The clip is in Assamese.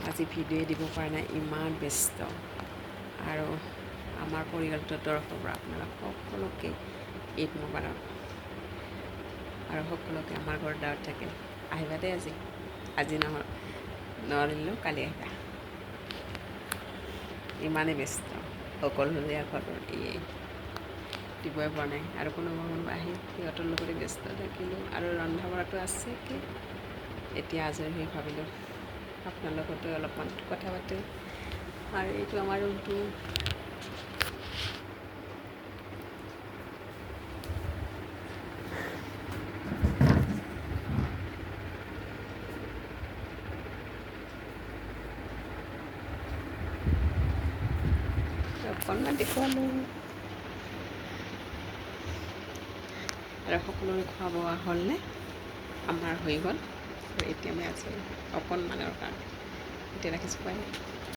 আজি ভিডিঅ' দিব পৰা নাই, ইমান ব্যস্ত। আৰু আমাৰ পৰিয়ালটোৰ তৰফৰ পৰা আপোনালোক সকলোকে ঈদ মোবাৰক। আৰু সকলোকে আমাৰ ঘৰত দাৱত থাকে, আহিবা দেই আজি নোৱাৰিলেও কালি আহিবা। ইমানেই ব্যস্ত, অকলশৰীয়া ঘৰৰ দিবই পৰা নাই। আৰু কোনোবা আহি সিহঁতৰ লগতে ব্যস্ত থাকিলোঁ। আৰু ৰন্ধা বঢ়াটো আছে কি এতিয়া আজৰি হৈ ভাবিলোঁ আপোনাৰ লগতো অলপমান কথা পাতোঁ। আৰু এইটো আমাৰ ৰুমটো। অকণমান দেখুৱালোঁ আৰু সকলোৰে খোৱা বোৱা হ'লনে? আমাৰ হৈ গ'ল। আৰু এতিয়া আমি আজৰি অকণমানৰ কাৰণে। এতিয়া ৰাখিছোঁ, বাই।